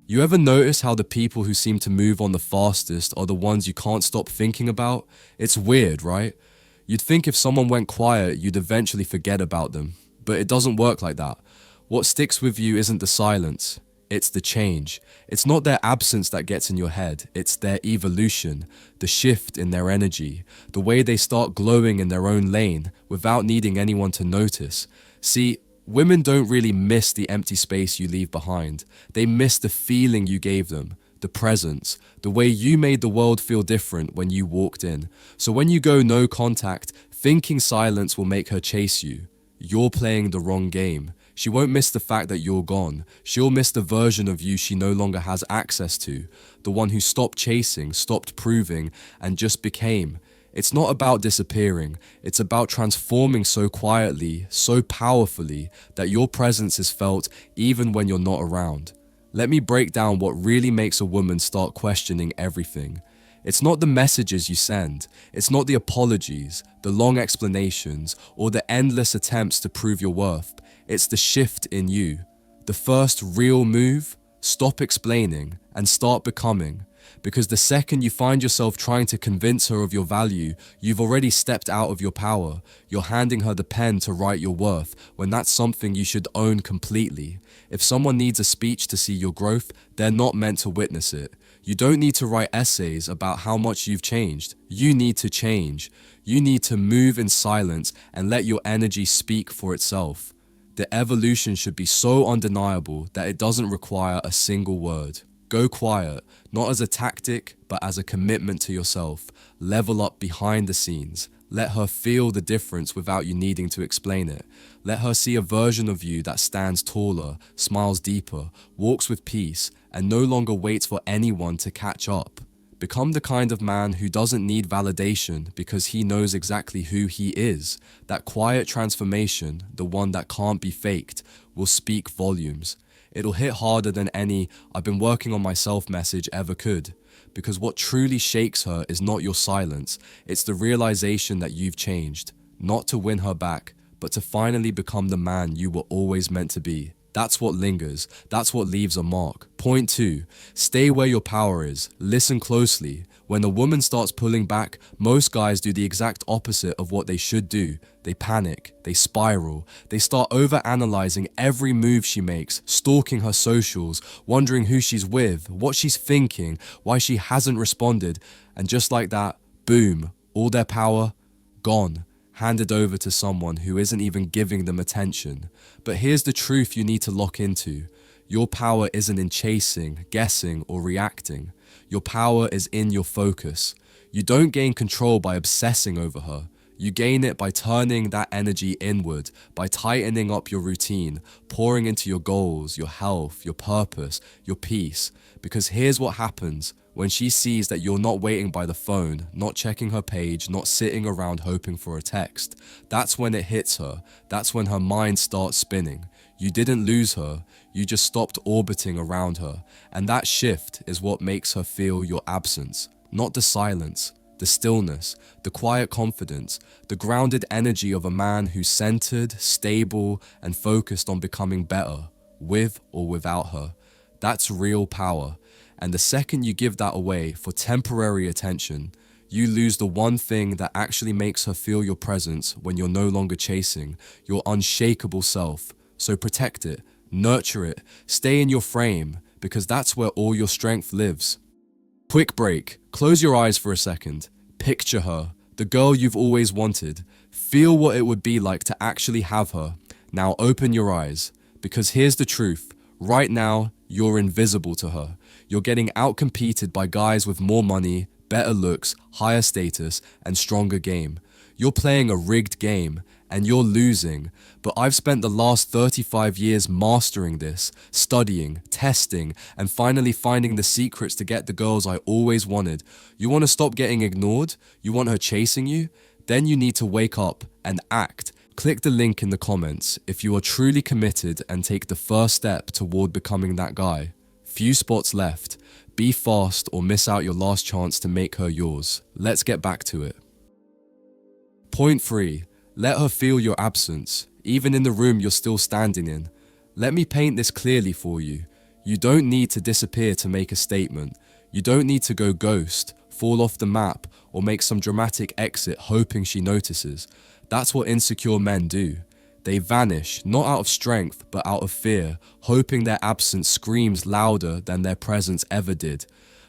You ever notice how the people who seem to move on the fastest are the ones you can't stop thinking about? It's weird, right? You'd think if someone went quiet, you'd eventually forget about them. But it doesn't work like that. What sticks with you isn't the silence, it's the change. It's not their absence that gets in your head, it's their evolution, the shift in their energy, the way they start glowing in their own lane without needing anyone to notice. See, women don't really miss the empty space you leave behind. They miss the feeling you gave them, the presence, the way you made the world feel different when you walked in. So when you go no contact, thinking silence will make her chase you. You're playing the wrong game. She won't miss the fact that you're gone. She'll miss the version of you she no longer has access to, the one who stopped chasing, stopped proving, and just became. It's not about disappearing, it's about transforming so quietly, so powerfully, that your presence is felt even when you're not around. Let me break down what really makes a woman start questioning everything. It's not the messages you send, it's not the apologies, the long explanations, or the endless attempts to prove your worth. It's the shift in you. The first real move: stop explaining and start becoming. Because the second you find yourself trying to convince her of your value, you've already stepped out of your power. You're handing her the pen to write your worth, when that's something you should own completely. If someone needs a speech to see your growth, they're not meant to witness it. You don't need to write essays about how much you've changed. You need to change. You need to move in silence and let your energy speak for itself. The evolution should be so undeniable that it doesn't require a single word. Go quiet, not as a tactic, but as a commitment to yourself. Level up behind the scenes. Let her feel the difference without you needing to explain it. Let her see a version of you that stands taller, smiles deeper, walks with peace, and no longer waits for anyone to catch up. Become the kind of man who doesn't need validation because he knows exactly who he is. That quiet transformation, the one that can't be faked, will speak volumes. It'll hit harder than any "I've been working on myself" message ever could. Because what truly shakes her is not your silence, it's the realization that you've changed. Not to win her back, but to finally become the man you were always meant to be. That's what lingers, that's what leaves a mark. Point 2, stay where your power is. Listen closely. When a woman starts pulling back, most guys do the exact opposite of what they should do. They panic, they spiral, they start over-analyzing every move she makes, stalking her socials, wondering who she's with, what she's thinking, why she hasn't responded, and just like that, boom, all their power, gone. Handed over to someone who isn't even giving them attention. But here's the truth you need to lock into. Your power isn't in chasing, guessing, or reacting. Your power is in your focus. You don't gain control by obsessing over her. You gain it by turning that energy inward, by tightening up your routine, pouring into your goals, your health, your purpose, your peace. Because here's what happens. When she sees that you're not waiting by the phone, not checking her page, not sitting around hoping for a text, that's when it hits her. That's when her mind starts spinning. You didn't lose her, you just stopped orbiting around her. And that shift is what makes her feel your absence, not the silence, the stillness, the quiet confidence, the grounded energy of a man who's centered, stable, and focused on becoming better, with or without her. That's real power. And the second you give that away for temporary attention, you lose the one thing that actually makes her feel your presence when you're no longer chasing, your unshakable self. So protect it, nurture it, stay in your frame, because that's where all your strength lives. Quick break, close your eyes for a second. Picture her, the girl you've always wanted. Feel what it would be like to actually have her. Now open your eyes, because here's the truth. Right now, you're invisible to her. You're getting outcompeted by guys with more money, better looks, higher status, and stronger game. You're playing a rigged game, and you're losing. But I've spent the last 35 years mastering this, studying, testing, and finally finding the secrets to get the girls I always wanted. You want to stop getting ignored? You want her chasing you? Then you need to wake up and act. Click the link in the comments if you are truly committed and take the first step toward becoming that guy. Few spots left. Be fast or miss out your last chance to make her yours. Let's get back to it. Point 3. Let her feel your absence, even in the room you're still standing in. Let me paint this clearly for you. You don't need to disappear to make a statement. You don't need to go ghost, fall off the map, or make some dramatic exit hoping she notices. That's what insecure men do. They vanish, not out of strength, but out of fear, hoping their absence screams louder than their presence ever did.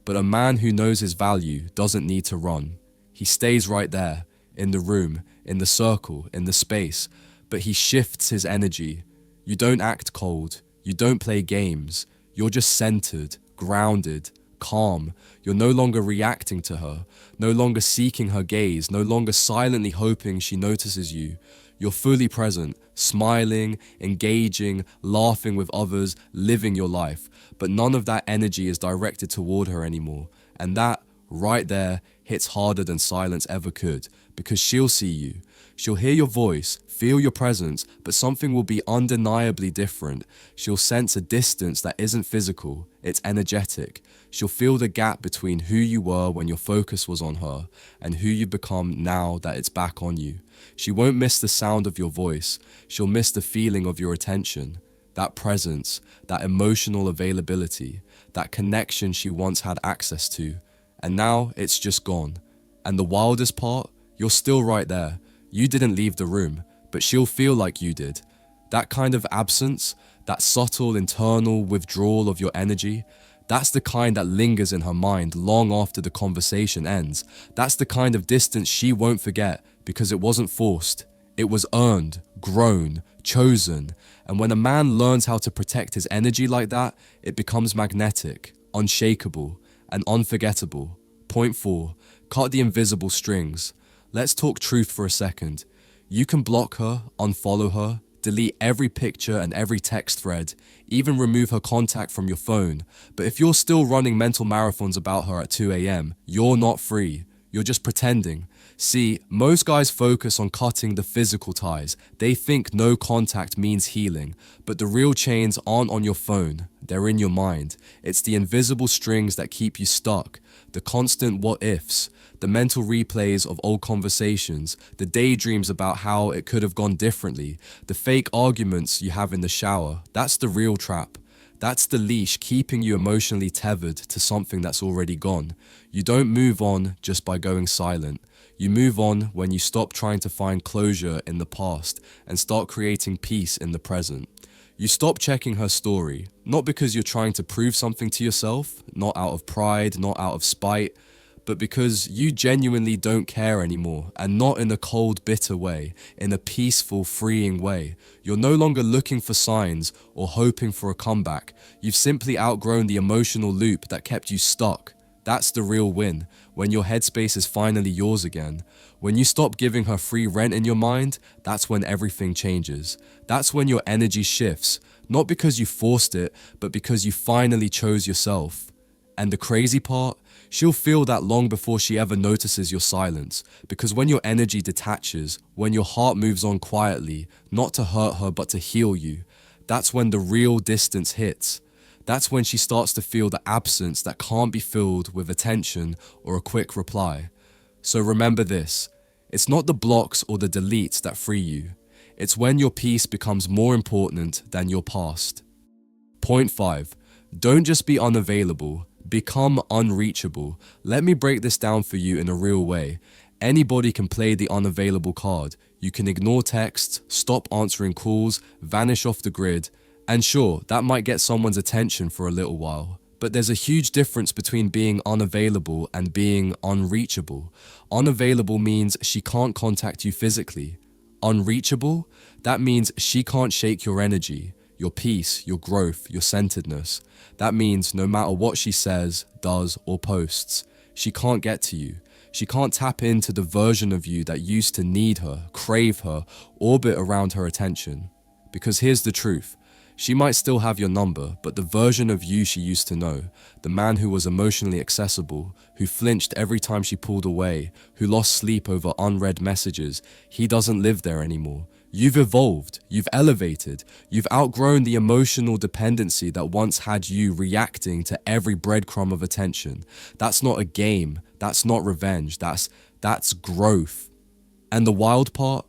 But a man who knows his value doesn't need to run. He stays right there, in the room, in the circle, in the space, but he shifts his energy. You don't act cold. You don't play games. You're just centered, grounded, calm. You're no longer reacting to her, no longer seeking her gaze, no longer silently hoping she notices you. You're fully present, smiling, engaging, laughing with others, living your life. But none of that energy is directed toward her anymore. And that, right there, hits harder than silence ever could, because she'll see you. She'll hear your voice, feel your presence, but something will be undeniably different. She'll sense a distance that isn't physical, it's energetic. She'll feel the gap between who you were when your focus was on her and who you've become now that it's back on you. She won't miss the sound of your voice. She'll miss the feeling of your attention, that presence, that emotional availability, that connection she once had access to. And now it's just gone. And the wildest part, you're still right there. You didn't leave the room, but she'll feel like you did. That kind of absence, that subtle internal withdrawal of your energy, that's the kind that lingers in her mind long after the conversation ends. That's the kind of distance she won't forget because it wasn't forced. It was earned, grown, chosen. And when a man learns how to protect his energy like that, it becomes magnetic, unshakable, and unforgettable. Point 4. Cut the invisible strings. Let's talk truth for a second. You can block her, unfollow her, delete every picture and every text thread, even remove her contact from your phone. But if you're still running mental marathons about her at 2 a.m., you're not free. You're just pretending. See, most guys focus on cutting the physical ties. They think no contact means healing, but the real chains aren't on your phone. They're in your mind. It's the invisible strings that keep you stuck, the constant what-ifs, the mental replays of old conversations, the daydreams about how it could have gone differently, the fake arguments you have in the shower. That's the real trap. That's the leash keeping you emotionally tethered to something that's already gone. You don't move on just by going silent. You move on when you stop trying to find closure in the past and start creating peace in the present. You stop checking her story, not because you're trying to prove something to yourself, not out of pride, not out of spite, but because you genuinely don't care anymore, and not in a cold, bitter way, in a peaceful, freeing way. You're no longer looking for signs or hoping for a comeback. You've simply outgrown the emotional loop that kept you stuck. That's the real win, when your headspace is finally yours again. When you stop giving her free rent in your mind, that's when everything changes. That's when your energy shifts, not because you forced it, but because you finally chose yourself. And the crazy part? She'll feel that long before she ever notices your silence, because when your energy detaches, when your heart moves on quietly, not to hurt her but to heal you, that's when the real distance hits. That's when she starts to feel the absence that can't be filled with attention or a quick reply. So remember this, it's not the blocks or the deletes that free you. It's when your peace becomes more important than your past. Point 5. Don't just be unavailable. Become unreachable. Let me break this down for you in a real way. Anybody can play the unavailable card. You can ignore texts, stop answering calls, vanish off the grid. And sure, that might get someone's attention for a little while. But there's a huge difference between being unavailable and being unreachable. Unavailable means she can't contact you physically. Unreachable? That means she can't shake your energy, your peace, your growth, your centeredness. That means no matter what she says, does, or posts, she can't get to you. She can't tap into the version of you that used to need her, crave her, orbit around her attention. Because here's the truth. She might still have your number, but the version of you she used to know, the man who was emotionally accessible, who flinched every time she pulled away, who lost sleep over unread messages, he doesn't live there anymore. You've evolved, you've elevated, you've outgrown the emotional dependency that once had you reacting to every breadcrumb of attention. That's not a game, that's not revenge, that's growth. And the wild part?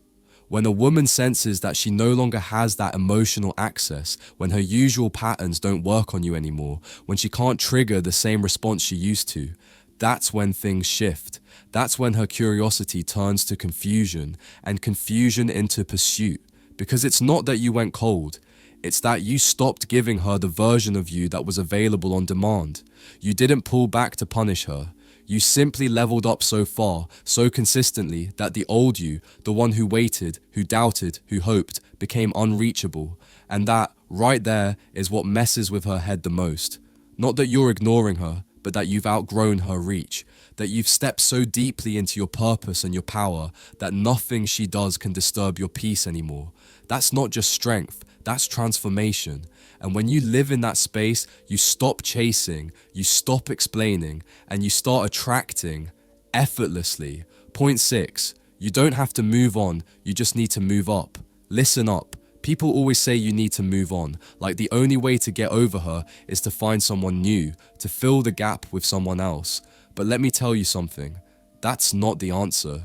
When a woman senses that she no longer has that emotional access, when her usual patterns don't work on you anymore, when she can't trigger the same response she used to, that's when things shift. That's when her curiosity turns to confusion, and confusion into pursuit. Because it's not that you went cold, it's that you stopped giving her the version of you that was available on demand. You didn't pull back to punish her. You simply leveled up so far, so consistently, that the old you, the one who waited, who doubted, who hoped, became unreachable. And that, right there, is what messes with her head the most. Not that you're ignoring her, but that you've outgrown her reach. That you've stepped so deeply into your purpose and your power that nothing she does can disturb your peace anymore. That's not just strength, that's transformation. And when you live in that space, you stop chasing, you stop explaining, and you start attracting effortlessly. Point 6, you don't have to move on, you just need to move up. Listen up. People always say you need to move on, like the only way to get over her is to find someone new, to fill the gap with someone else. But let me tell you something, that's not the answer.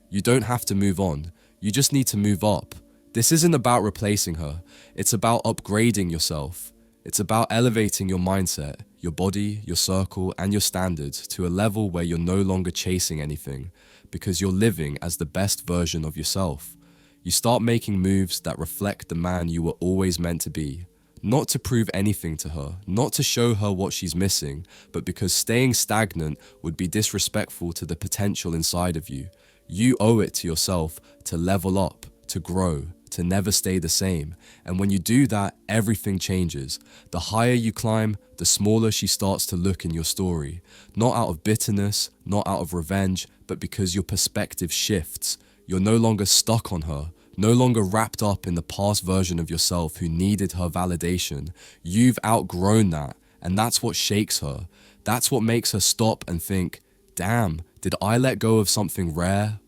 You don't have to move on, you just need to move up. This isn't about replacing her, it's about upgrading yourself. It's about elevating your mindset, your body, your circle, and your standards to a level where you're no longer chasing anything, because you're living as the best version of yourself. You start making moves that reflect the man you were always meant to be. Not to prove anything to her, not to show her what she's missing, but because staying stagnant would be disrespectful to the potential inside of you. You owe it to yourself to level up, to grow, to never stay the same. And when you do that, everything changes. The higher you climb, the smaller she starts to look in your story. Not out of bitterness, not out of revenge, but because your perspective shifts. You're no longer stuck on her, no longer wrapped up in the past version of yourself who needed her validation. You've outgrown that, and that's what shakes her. That's what makes her stop and think, damn, did I let go of something rare?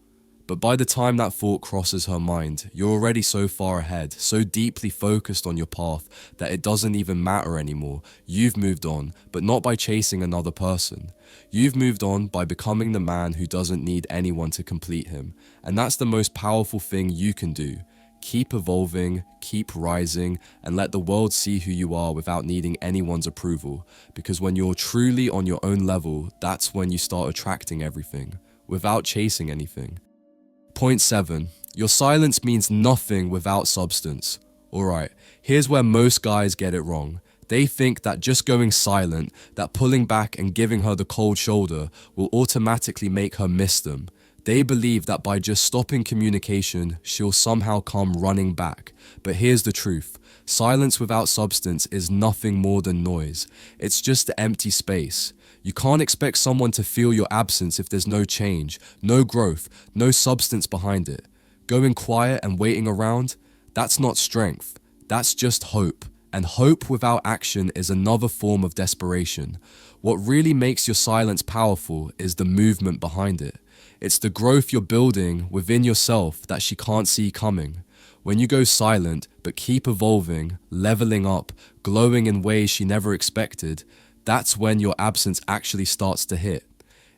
But by the time that thought crosses her mind, you're already so far ahead, so deeply focused on your path that it doesn't even matter anymore. You've moved on, but not by chasing another person. You've moved on by becoming the man who doesn't need anyone to complete him. And that's the most powerful thing you can do. Keep evolving, keep rising, and let the world see who you are without needing anyone's approval. Because when you're truly on your own level, that's when you start attracting everything, without chasing anything. Point 7. Your silence means nothing without substance. Alright, here's where most guys get it wrong. They think that just going silent, that pulling back and giving her the cold shoulder will automatically make her miss them. They believe that by just stopping communication, she'll somehow come running back. But here's the truth. Silence without substance is nothing more than noise. It's just empty space. You can't expect someone to feel your absence if there's no change, no growth, no substance behind it. Going quiet and waiting around, that's not strength. That's just hope. And hope without action is another form of desperation. What really makes your silence powerful is the movement behind it. It's the growth you're building within yourself that she can't see coming. When you go silent, but keep evolving, leveling up, glowing in ways she never expected, that's when your absence actually starts to hit.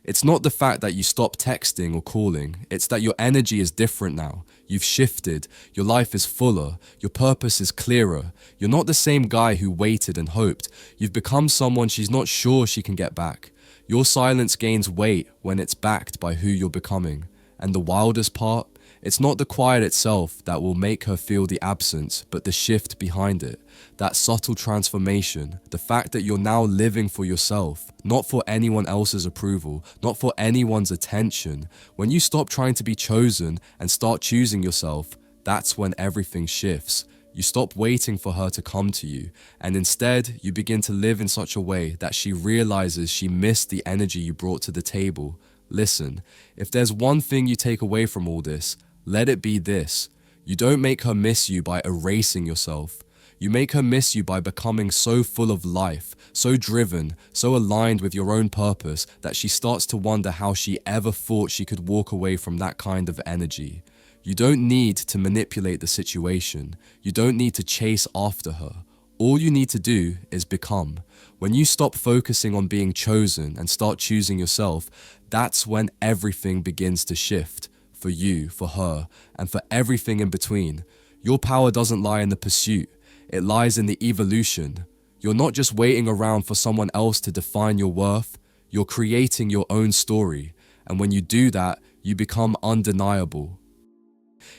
It's not the fact that you stop texting or calling, it's that your energy is different now. You've shifted, your life is fuller, your purpose is clearer. You're not the same guy who waited and hoped. You've become someone she's not sure she can get back. Your silence gains weight when it's backed by who you're becoming. And the wildest part? It's not the quiet itself that will make her feel the absence, but the shift behind it. That subtle transformation, the fact that you're now living for yourself, not for anyone else's approval, not for anyone's attention. When you stop trying to be chosen and start choosing yourself, that's when everything shifts. You stop waiting for her to come to you, and instead you begin to live in such a way that she realizes she missed the energy you brought to the table. Listen, if there's one thing you take away from all this, let it be this. You don't make her miss you by erasing yourself. You make her miss you by becoming so full of life, so driven, so aligned with your own purpose that she starts to wonder how she ever thought she could walk away from that kind of energy. You don't need to manipulate the situation. You don't need to chase after her. All you need to do is become. When you stop focusing on being chosen and start choosing yourself, that's when everything begins to shift. for you, for her, and for everything in between. Your power doesn't lie in the pursuit, it lies in the evolution. You're not just waiting around for someone else to define your worth, you're creating your own story. And when you do that, you become undeniable.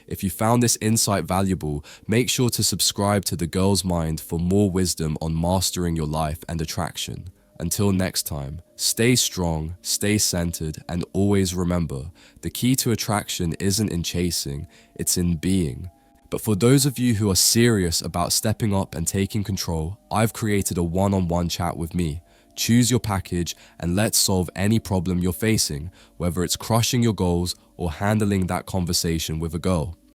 If you found this insight valuable, make sure to subscribe to The Girl's Mind for more wisdom on mastering your life and attraction. Until next time, stay strong, stay centered, and always remember, the key to attraction isn't in chasing, it's in being. But for those of you who are serious about stepping up and taking control, I've created a one-on-one chat with me. Choose your package and let's solve any problem you're facing, whether it's crushing your goals or handling that conversation with a girl.